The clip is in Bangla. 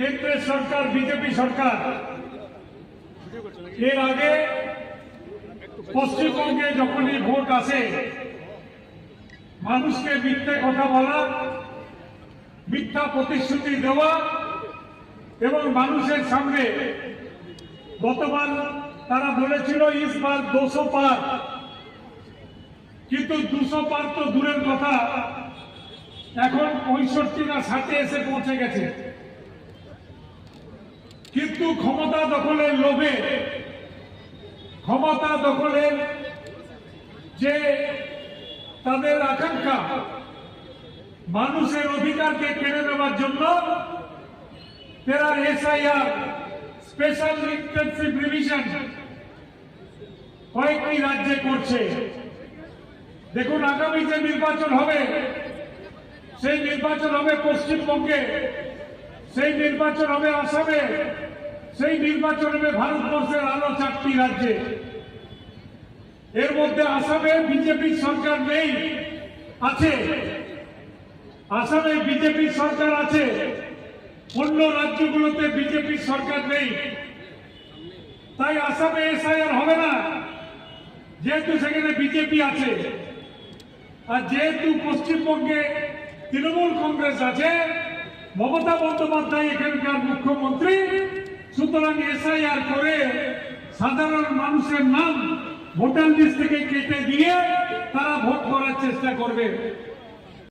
কেন্দ্রের সরকার বিজেপি সরকার এর আগে পশ্চিমবঙ্গে যখনই ভোট আসে মানুষকে মিথ্যে কথা বলা, মিথ্যা প্রতিশ্রুতি দেওয়া এবং মানুষের সামনে গতবার তারা বলেছিল ইস বার 200 পার, কিন্তু 200 পার তো দূরের কথা, এখন 65 না 60 এসে পৌঁছে গেছে। কিন্তু ক্ষমতা দখলের লোভে, ক্ষমতা দখলের যে তাদের আকাঙ্ক্ষা, মানুষের অধিকারকে কেড়ে নেওয়ার জন্য তারা এসআইআর স্পেশাল ইন্টেনসিভ রিভিশন কয়েকটি রাজ্যে করছে। দেখুন, আগামী যে নির্বাচন হবে সেই নির্বাচন হবে পশ্চিমবঙ্গে, সেই নির্বাচন হবে আসামে, সেই নির্বাচন হবে ভারতবর্ষের আরো 4টি রাজ্যে। এর মধ্যে আসামে বিজেপি সরকার নেই, আছে। আসামে বিজেপি সরকার আছে, অন্য রাজ্যগুলোতে বিজেপি সরকার নেই। তাই আসামে এসআইআর হবে না, যেহেতু সেখানে বিজেপি আছে। আর যেহেতু পশ্চিমবঙ্গে তৃণমূল কংগ্রেস আছে, মমতা বন্দ্যোপাধ্যায় এখানকার মুখ্যমন্ত্রী, সুতরাং এসআইআর করে সাধারণ মানুষের নাম ভোটার লিস্ট থেকে কেটে দিয়ে তারা ভোট করার চেষ্টা করবে।